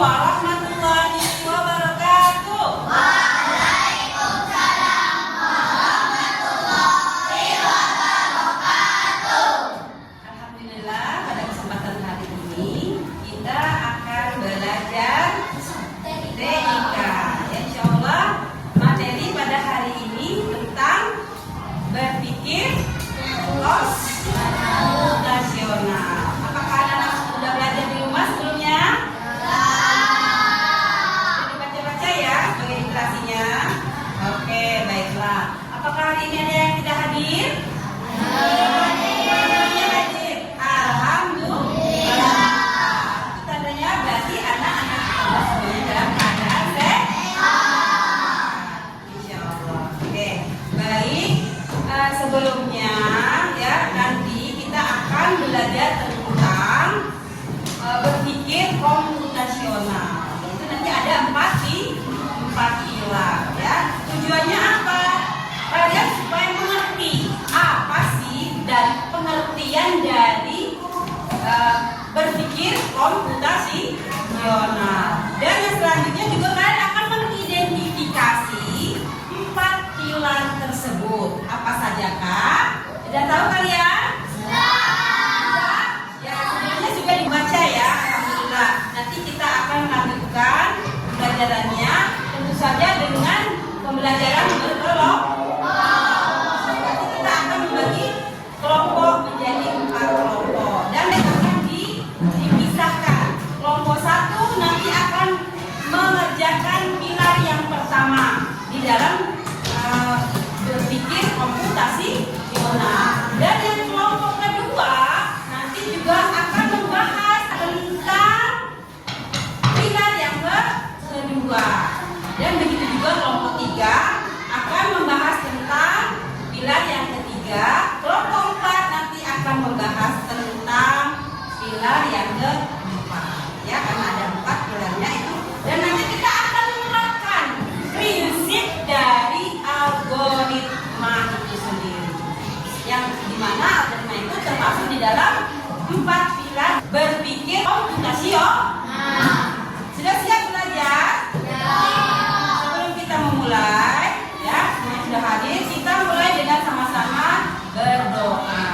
warahmatullahi wabarakatuh. Waalaikumsalam warahmatullahi wabarakatuh. Alhamdulillah, pada kesempatan hari ini kita akan belajar TIK. Insya Allah materi pada hari ini tentang berpikir komputasional. Apakah anak-anak sudah belajar di rumah sebelumnya? Jadi baca-baca ya sebagai literasinya. Oke, baiklah. Apakah hari ini ada yang tidak hadir? Semuanya hadir. Alhamdulillah. Itu tandanya berarti anak-anak kita semuanya dalam keadaan sehat. Insya Allah. Oke, baik. Sebelumnya ya nanti kita akan belajar tentang berpikir komputasional. Itu nanti ada empat pilar ya. Tujuannya apa? Kalian supaya mengerti apa sih dan pengertian dari berpikir komputasional. Dan yang selanjutnya juga kalian akan mengidentifikasi empat pilar tersebut. Apa sajakah? Sudah tahu kalian? Sudah. Ya, sebelumnya juga dibaca ya. Alhamdulillah. Nanti kita akan melanjutkan pembelajarannya tentu saja dengan pembelajaran berkelompok. Nanti kita akan membagi kelompok menjadi 4 kelompok dan akan dipisahkan. Kelompok 1 nanti akan mengerjakan pilar yang pertama di dalam berpikir komputasional. Dan yang kelompok kedua nanti juga akan membahas tentang pilar yang kedua. Dan begitu juga kelompok 3 akan membahas tentang pilar yang ketiga. Kelompok 4 nanti akan membahas tentang pilar yang keempat. Ya, karena ada 4 pilarnya itu. Dan nanti kita akan menerapkan prinsip dari algoritma itu sendiri. Yang dimana algoritma itu termasuk di dalam 4 pilar berpikir komputasional. Sudah siap belajar? Sebelum kita memulai, ya semua sudah hadir, kita mulai dengan sama-sama berdoa.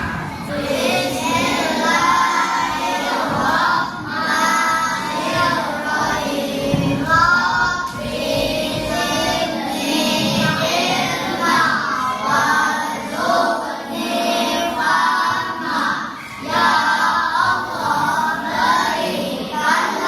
Ya Allah, berikanlah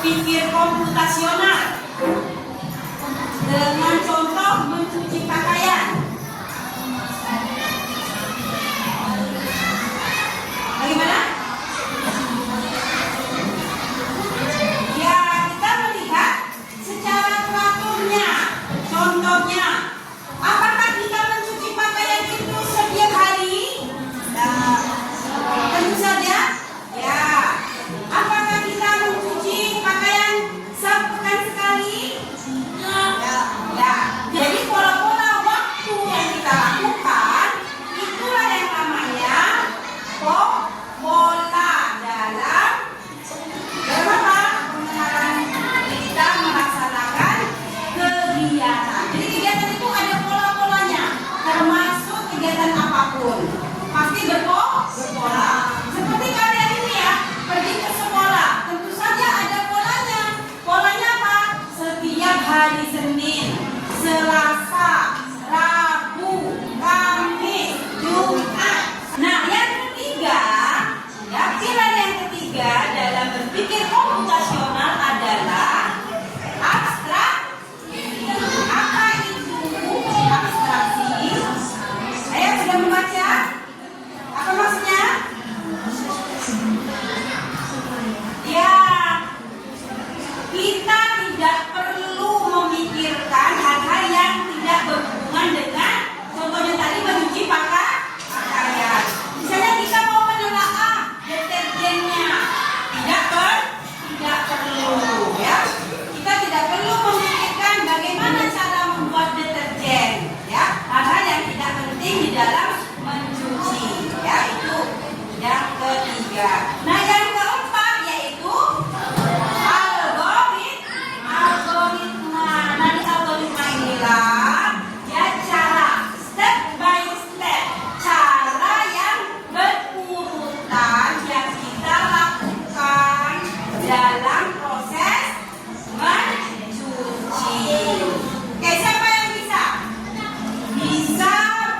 berpikir komputasional dengan contoh mencuci pakaian. Bagaimana? Ya, kita melihat secara teraturnya. Contohnya, apakah kita mencuci pakaian itu setiap hari? Nah, tentu saja. Ya. Apakah kita mencuci pakaian sepekan sekali? Ya. Jadi pola-pola waktu yang kita lakukan itulah yang namanya pola dalam apa? Kita melaksanakan kegiatan. Jadi kegiatan itu ada pola-polanya, termasuk kegiatan apapun. Pasti berpola. Seperti kalian ini ya, pergi ke sekolah. Tentu saja ada polanya. Polanya apa? Setiap hari Senin, Selasa, Rabu, Kamis, Jumat. Nah, yang ketiga, ya, pilar yang ketiga dalam berpikir komputasional adalah abstraksi. Apa itu abstraksi? Saya sudah membaca. Apa maksudnya? Ya, kita tidak perlu memikirkan hal-hal yang tidak berhubungan dengan contohnya tadi mencuci pakaian. Misalnya kita mau menelaah deterjennya, tidak perlu ya. Kita tidak perlu memikirkan bagaimana cara membuat deterjen ya. Hal-hal yang tidak penting di dalam mencuci ya, itu yang ketiga. Nah, yang keempat yaitu algoritma. Nah, di algoritma inilah ya cara step by step, cara yang berurutan yang kita lakukan dalam proses mencuci. Oke, siapa yang bisa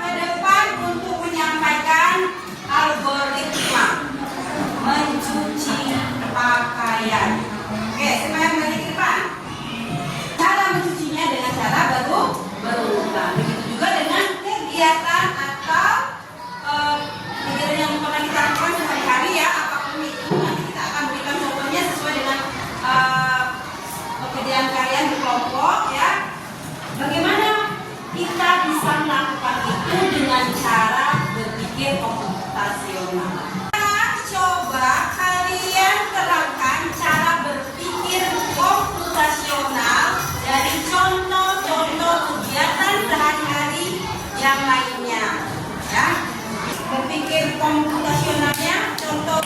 ke depan untuk menyampaikan algoritma mencuci pakaian? Oke, siapa yang balik ke depan? Cara mencucinya dengan cara berulang. Begitu juga dengan kegiatan atau kegiatan yang pernah kita lakukan sehari-hari ya, apapun itu. Nanti kita akan berikan contohnya sesuai dengan pekerjaan kalian di kelompok ya. Bagaimana kita bisa melakukan itu dengan cara berpikir komputasional? Coba kalian terapkan cara berpikir komputasional dari contoh-contoh kegiatan sehari-hari yang lainnya ya. Berpikir komputasionalnya, contoh